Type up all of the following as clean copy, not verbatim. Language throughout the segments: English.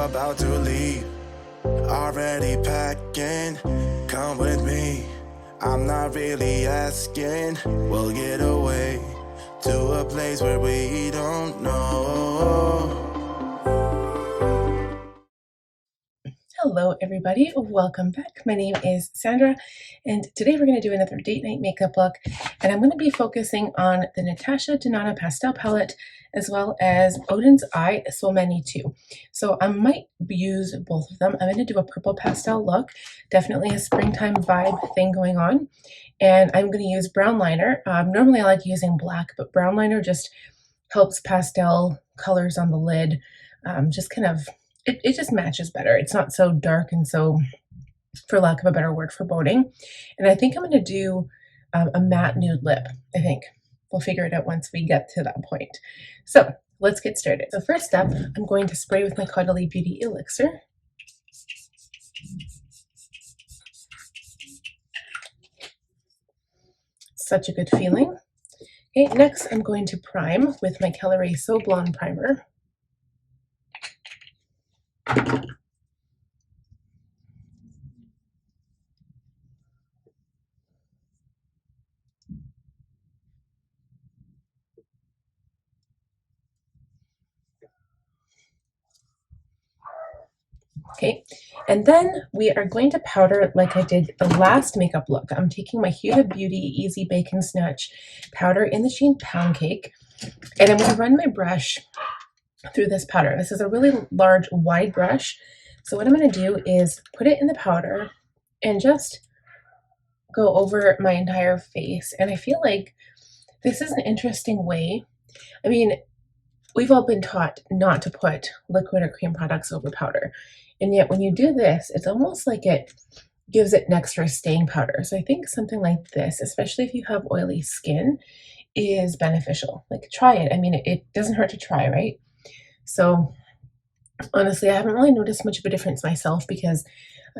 about to leave. Already packing, come with me. I'm not really asking. We'll get away to a place where we don't know. Hello everybody, welcome back. My name is Sandra and today we're going to do another date night makeup look, and I'm going to be focusing on the Natasha Denona Pastel palette as well as Oden's Eye Solmane 2. So I might use both of them. I'm going to do a purple pastel look, definitely a springtime vibe thing going on, and I'm going to use brown liner. Normally I like using black, but brown liner just helps pastel colors on the lid just kind of it just matches better. It's not so dark and so, for lack of a better word, foreboding. And I think I'm going to do a matte nude lip. I think we'll figure it out once we get to that point. So let's get started. So first up, I'm going to spray with my Caudalie Beauty Elixir. Such a good feeling. Okay, next I'm going to prime with my Caliray So Blonde Primer. Okay, and then we are going to powder like I did the last makeup look. I'm taking my Huda Beauty Easy Bake and Snatch powder in the shade Pound Cake, and I'm going to run my brush through this powder. This is a really large, wide brush. So what I'm going to do is put it in the powder and just go over my entire face. And I feel like this is an interesting way. I mean, we've all been taught not to put liquid or cream products over powder. And yet when you do this, it's almost like it gives it an extra staying powder. So I think something like this, especially if you have oily skin, is beneficial. Like, try it. I mean, it doesn't hurt to try, right? So honestly, I haven't really noticed much of a difference myself because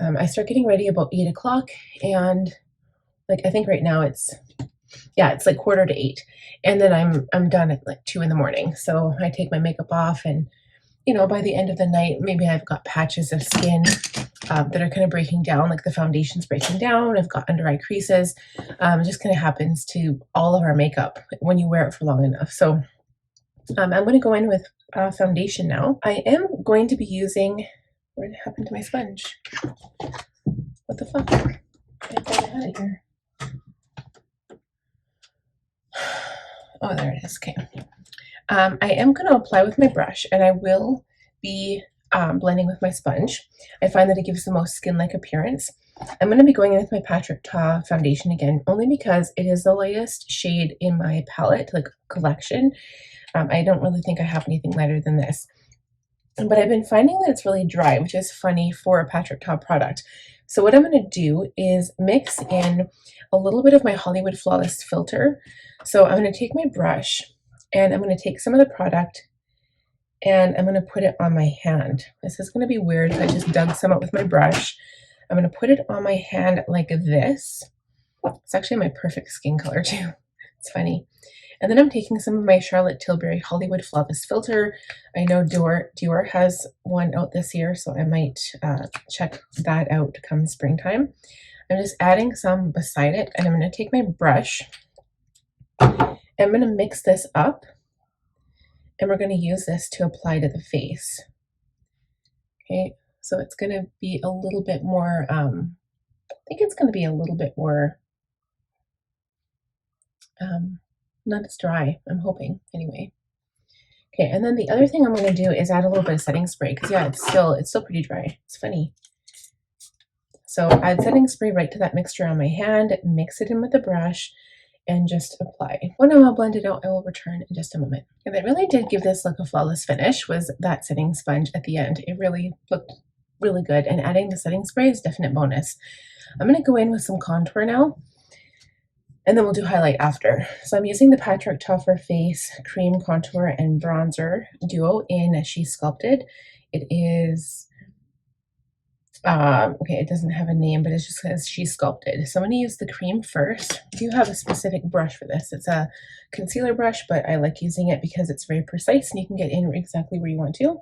I start getting ready about 8 o'clock, and like I think right now it's like 7:45, and then I'm done at like 2 in the morning. So I take my makeup off, and you know, by the end of the night, maybe I've got patches of skin that are kind of breaking down, like the foundation's breaking down. I've got under eye creases. It just kind of happens to all of our makeup when you wear it for long enough. So I'm going to go in with foundation now. I am going to be using, where did it happen to my sponge? What the fuck? I got it out of here. Oh, there it is. Okay. I am going to apply with my brush, and I will be blending with my sponge. I find that it gives the most skin-like appearance. I'm going to be going in with my Patrick Ta foundation again, only because it is the lightest shade in my palette, like collection. I don't really think I have anything lighter than this. But I've been finding that it's really dry, which is funny for a Patrick Ta product. So what I'm going to do is mix in a little bit of my Hollywood Flawless filter. So I'm going to take my brush, and I'm going to take some of the product, and I'm going to put it on my hand. This is going to be weird. I just dug some up with my brush. I'm going to put it on my hand like this. It's actually my perfect skin color too. It's funny. And then I'm taking some of my Charlotte Tilbury Hollywood Flawless filter. I know Dior has one out this year, so I might check that out come springtime. I'm just adding some beside it, and I'm going to take my brush. I'm going to mix this up, and we're going to use this to apply to the face. Okay, so it's going to be a little bit more, I think it's going to be a little bit more, not as dry, I'm hoping, anyway. Okay, and then the other thing I'm going to do is add a little bit of setting spray, because yeah, it's still pretty dry. It's funny. So add setting spray right to that mixture on my hand, mix it in with the brush, and just apply. When I'm all blended out, I will return in just a moment. And that really did give this look a flawless finish was that setting sponge at the end. It really looked really good, and adding the setting spray is a definite bonus. I'm going to go in with some contour now, and then we'll do highlight after. So I'm using the Patrick Ta Face Cream Contour and Bronzer Duo in She's Sculpted. It is okay, it doesn't have a name, but it just says She's Sculpted. So I'm going to use the cream first. I do have a specific brush for this. It's a concealer brush, but I like using it because it's very precise and you can get in exactly where you want to.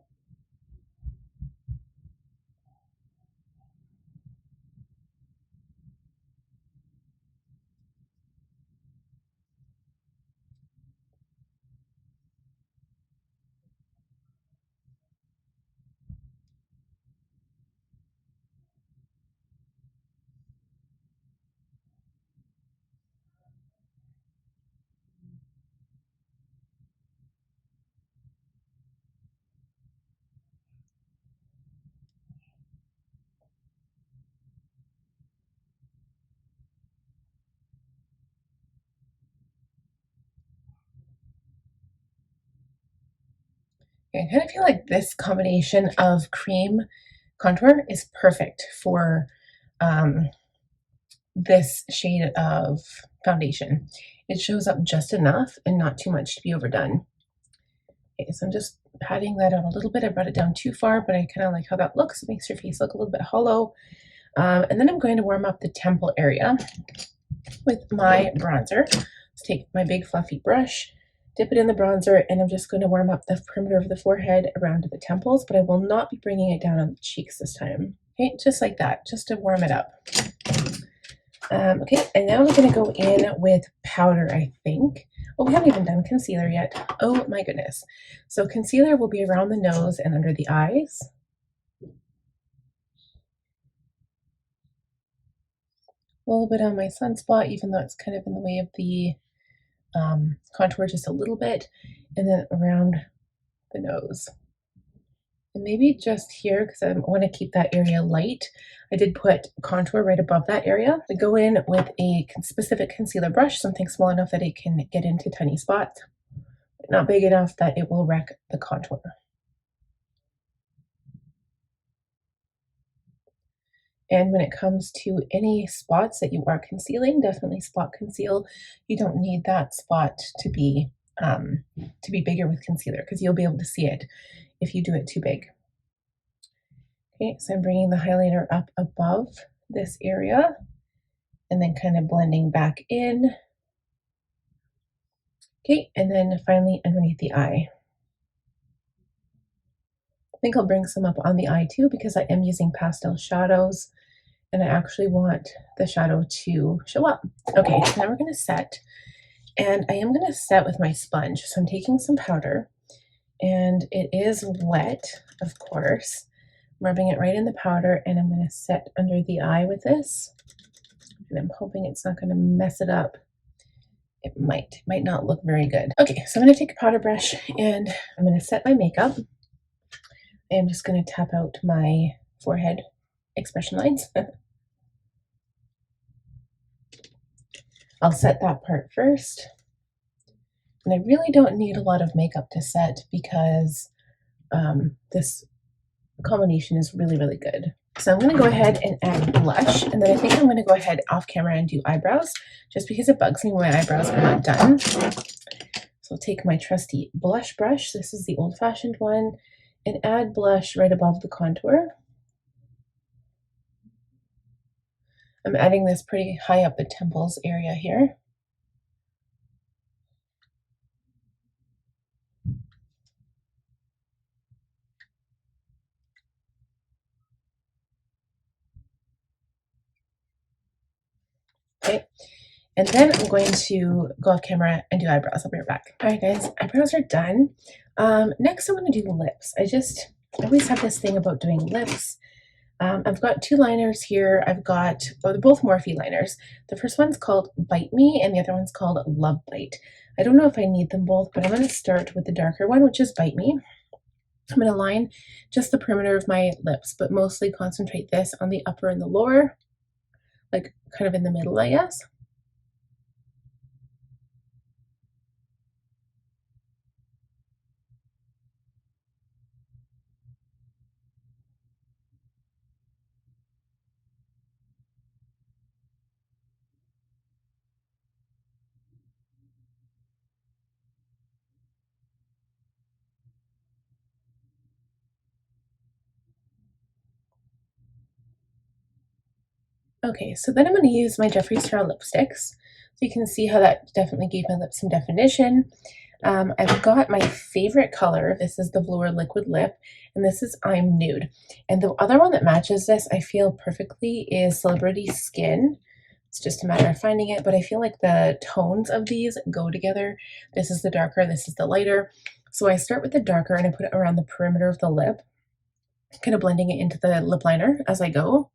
I kind of feel like this combination of cream contour is perfect for this shade of foundation. It shows up just enough and not too much to be overdone. Okay, so I'm just patting that out a little bit. I brought it down too far, but I kind of like how that looks. It makes your face look a little bit hollow. And then I'm going to warm up the temple area with my bronzer. Let's take my big fluffy brush, dip it in the bronzer, and I'm just going to warm up the perimeter of the forehead around the temples, but I will not be bringing it down on the cheeks this time. Okay, just like that, just to warm it up. Okay, and now we're going to go in with powder, I think. Oh, we haven't even done concealer yet. Oh my goodness. So concealer will be around the nose and under the eyes. A little bit on my sunspot, even though it's kind of in the way of the contour just a little bit, and then around the nose. And maybe just here, because I want to keep that area light, I did put contour right above that area. I go in with a specific concealer brush, something small enough that it can get into tiny spots, but not big enough that it will wreck the contour. And when it comes to any spots that you are concealing, definitely spot conceal. You don't need that spot to be bigger with concealer, because you'll be able to see it if you do it too big. Okay, so I'm bringing the highlighter up above this area and then kind of blending back in. Okay, and then finally underneath the eye. I think I'll bring some up on the eye too, because I am using pastel shadows and I actually want the shadow to show up. Okay, so now we're going to set, and I am going to set with my sponge. So I'm taking some powder, and it is wet, of course. I'm rubbing it right in the powder, and I'm going to set under the eye with this, and I'm hoping it's not going to mess it up. It might not look very good. Okay, so I'm going to take a powder brush and I'm going to set my makeup. I'm just going to tap out my forehead expression lines. I'll set that part first. And I really don't need a lot of makeup to set, because this combination is really, really good. So I'm going to go ahead and add blush, and then I think I'm going to go ahead off camera and do eyebrows, just because it bugs me when my eyebrows are not done. So I'll take my trusty blush brush, this is the old-fashioned one, and add blush right above the contour. I'm adding this pretty high up the temples area here. Okay, and then I'm going to go off camera and do eyebrows. I'll be right back. All right, guys, eyebrows are done. Next, I'm going to do lips. I always have this thing about doing lips. I've got two liners here. They're both Morphe liners. The first one's called Bite Me, and the other one's called Love Bite. I don't know if I need them both, but I'm going to start with the darker one, which is Bite Me. I'm going to line just the perimeter of my lips, but mostly concentrate this on the upper and the lower, like kind of in the middle, I guess. Okay, so then I'm going to use my Jeffree Star lipsticks. So you can see how that definitely gave my lips some definition. I've got my favorite color. This is the Velour Liquid Lip, and this is I'm Nude. And the other one that matches this, I feel perfectly, is Celebrity Skin. It's just a matter of finding it, but I feel like the tones of these go together. This is the darker, this is the lighter. So I start with the darker and I put it around the perimeter of the lip, kind of blending it into the lip liner as I go.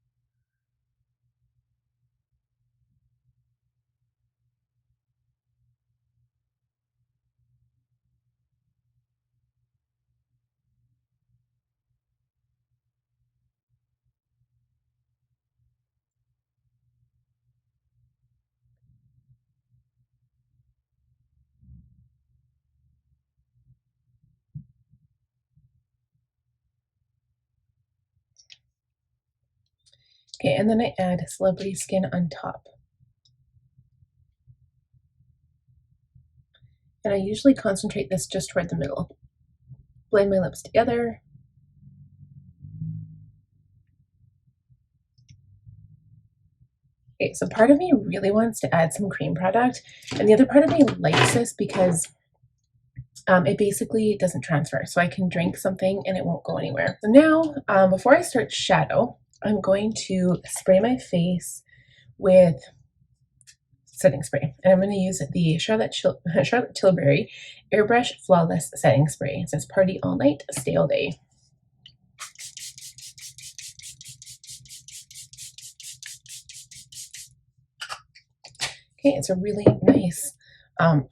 Okay, and then I add Celebrity Skin on top. And I usually concentrate this just toward the middle. Blend my lips together. Okay, so part of me really wants to add some cream product, and the other part of me likes this because it basically doesn't transfer. So I can drink something and it won't go anywhere. So now, before I start shadow, I'm going to spray my face with setting spray. And I'm going to use the Charlotte Tilbury Airbrush Flawless Setting Spray. It says party all night, stay all day. Okay, it's a really nice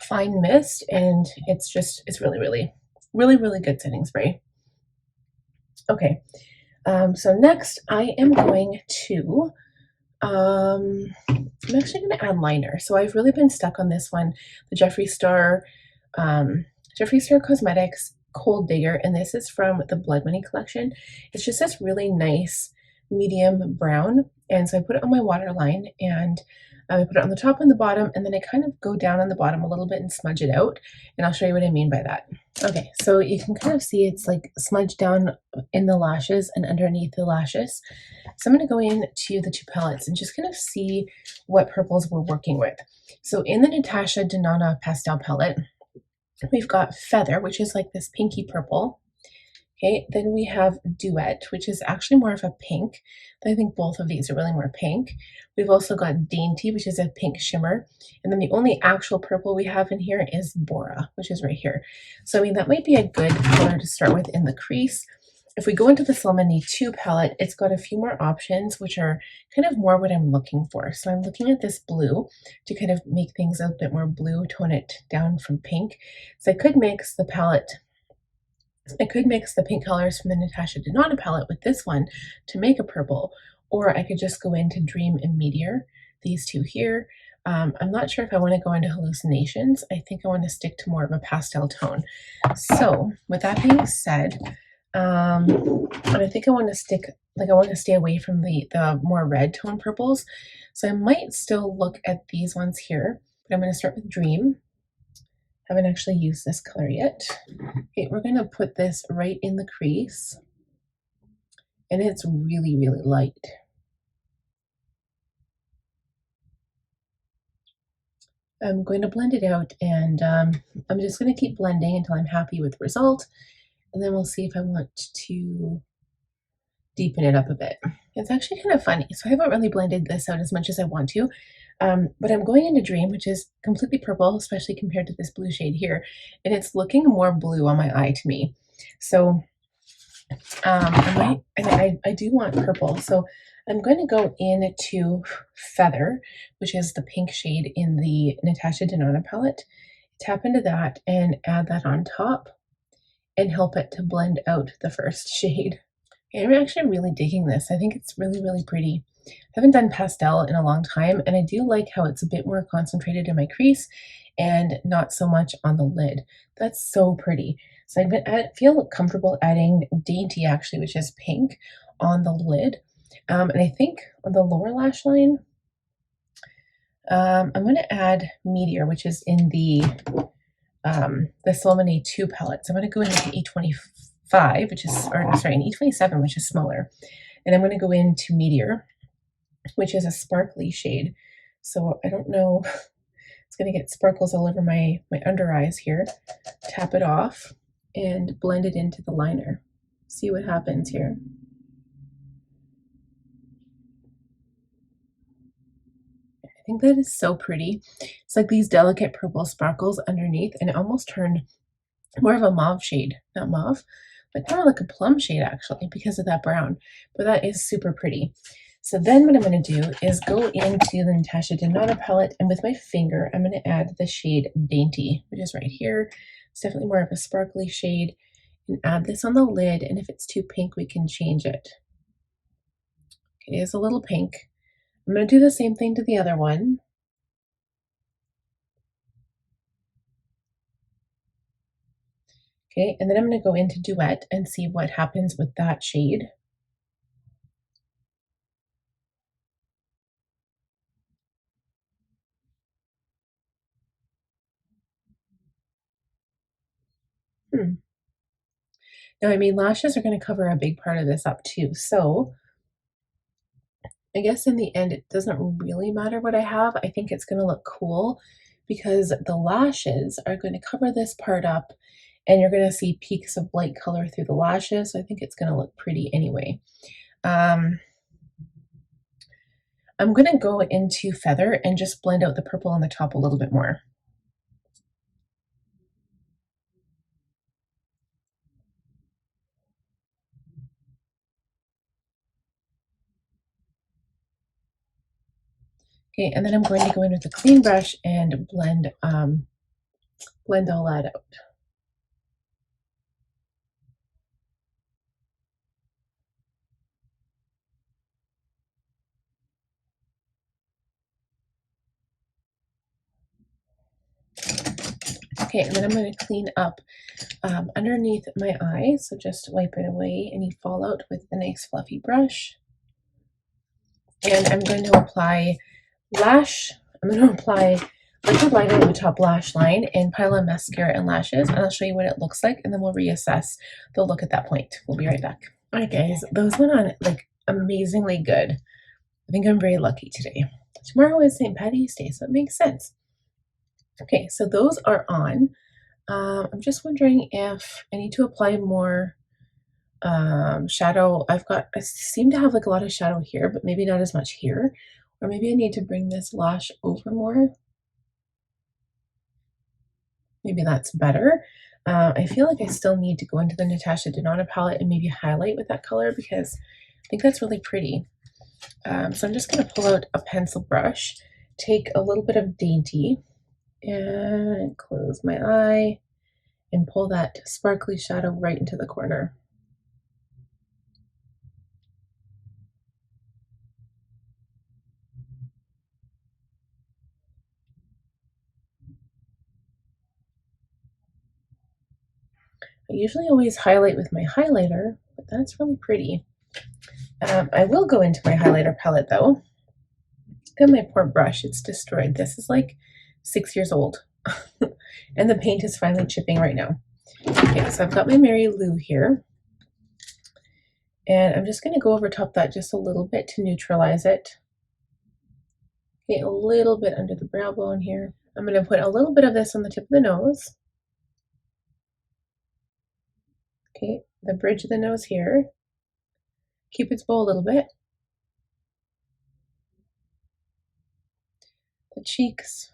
fine mist, and it's really, really good setting spray. Okay, so next I am going to, I'm actually going to add liner. So I've really been stuck on this one, the Jeffree Star Cosmetics Cold Digger, and this is from the Blood Money collection. It's just this really nice medium brown, and so I put it on my waterline, and I put it on the top and the bottom, and then I kind of go down on the bottom a little bit and smudge it out, and I'll show you what I mean by that. Okay, so you can kind of see it's like smudged down in the lashes and underneath the lashes. So I'm going to go into the two palettes and just kind of see what purples we're working with. So in the Natasha Denona Pastel palette, we've got Feather, which is like this pinky purple. Okay, then we have Duet, which is actually more of a pink. I think both of these are really more pink. We've also got Dainty, which is a pink shimmer. And then the only actual purple we have in here is Bora, which is right here. So, I mean, that might be a good color to start with in the crease. If we go into the Solmane 2 palette, it's got a few more options, which are kind of more what I'm looking for. So I'm looking at this blue to kind of make things a bit more blue, tone it down from pink. So I could mix the palette. I could mix the pink colors from the Natasha Denona palette with this one to make a purple, or I could just go into Dream and Meteor, these two here. I'm not sure if I want to go into Hallucinations. I think I want to stick to more of a pastel tone. So with that being said, and I think I want to stick, like I want to stay away from the more red tone purples. So I might still look at these ones here, but I'm going to start with Dream. Haven't actually used this color yet. Okay, we're going to put this right in the crease, and it's really, really light. I'm going to blend it out, and I'm just going to keep blending until I'm happy with the result, and then we'll see if I want to deepen it up a bit. It's actually kind of funny. So I haven't really blended this out as much as I want to, but I'm going into Dream, which is completely purple, especially compared to this blue shade here, and it's looking more blue on my eye to me. So I do want purple, so I'm going to go into Feather, which is the pink shade in the Natasha Denona palette, tap into that and add that on top and help it to blend out the first shade. I'm actually really digging this. I think it's really, really pretty. I haven't done pastel in a long time, and I do like how it's a bit more concentrated in my crease and not so much on the lid. That's so pretty. So I feel comfortable adding Dainty, actually, which is pink, on the lid. And I think on the lower lash line, I'm going to add Meteor, which is in the Solmane 2 palette. So I'm going to go into the E25, which is, or sorry, an E27, which is smaller. And I'm going to go into Meteor, which is a sparkly shade. So I don't know, it's going to get sparkles all over my under eyes here. Tap it off and blend it into the liner. See what happens here. I think that is so pretty. It's like these delicate purple sparkles underneath, and it almost turned more of a mauve shade. Not mauve, but kind of like a plum shade actually, because of that brown. But that is super pretty. So then what I'm going to do is go into the Natasha Denona palette, and with my finger, I'm going to add the shade Dainty, which is right here. It's definitely more of a sparkly shade. And add this on the lid, and if it's too pink, we can change it. Okay, it's a little pink. I'm going to do the same thing to the other one. Okay, and then I'm going to go into Duet and see what happens with that shade. Now, I mean, lashes are going to cover a big part of this up too. So I guess in the end, it doesn't really matter what I have. I think it's going to look cool because the lashes are going to cover this part up and you're going to see peaks of light color through the lashes. So I think it's going to look pretty anyway. I'm going to go into Feather and just blend out the purple on the top a little bit more. Okay, and then I'm going to go in with a clean brush and blend all that out. Okay, and then I'm going to clean up underneath my eye. So just wipe it away, any fallout with a nice fluffy brush. And I'm going to apply liquid liner on the top lash line and pile on mascara and lashes. And I'll show you what it looks like, and then we'll reassess the look at that point. We'll be right back. All right, guys, those went on like amazingly good. I think I'm very lucky today. Tomorrow is St. Patty's Day, so it makes sense. Okay, so those are on. I'm just wondering if I need to apply more shadow. I seem to have like a lot of shadow here, but maybe not as much here. Or maybe I need to bring this lash over more. Maybe that's better. I feel like I still need to go into the Natasha Denona palette and maybe highlight with that color because I think that's really pretty. So I'm just going to pull out a pencil brush, take a little bit of Dainty, and close my eye and pull that sparkly shadow right into the corner. I usually always highlight with my highlighter, but that's really pretty. I will go into my highlighter palette though. Look at my poor brush, it's destroyed. This is like 6 years old. And the paint is finally chipping right now. Okay, so I've got my Mary Lou here. And I'm just going to go over top that just a little bit to neutralize it. Okay, a little bit under the brow bone here. I'm going to put a little bit of this on the tip of the nose. Okay, the bridge of the nose here. Cupid's bow a little bit. The cheeks.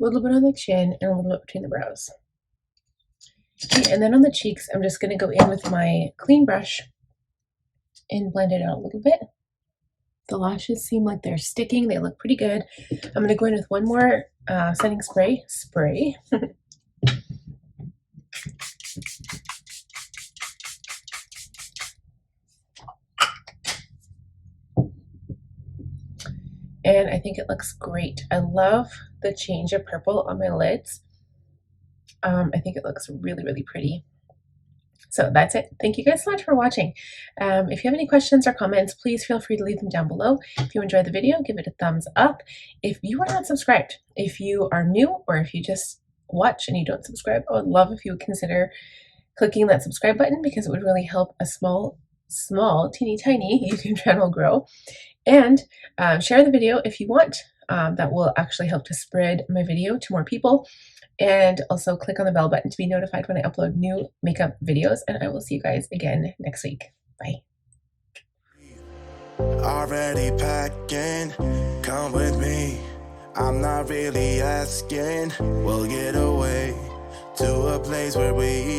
A little bit on the chin and a little bit between the brows. Okay, and then on the cheeks, I'm just going to go in with my clean brush and blend it out a little bit. The lashes seem like they're sticking. They look pretty good. I'm going to go in with one more setting spray. And I think it looks great. I love the change of purple on my lids. I think it looks really, really pretty. So that's it. Thank you guys so much for watching. If you have any questions or comments, please feel free to leave them down below. If you enjoyed the video, give it a thumbs up. If you are not subscribed, if you are new, or if you just watch and you don't subscribe, I would love if you would consider clicking that subscribe button because it would really help a small, teeny tiny YouTube channel grow. And share the video if you want. That will actually help to spread my video to more people. And also click on the bell button to be notified when I upload new makeup videos. And I will see you guys again next week. Bye. Already packing, come with me. I'm not really asking. We'll get away to a place where we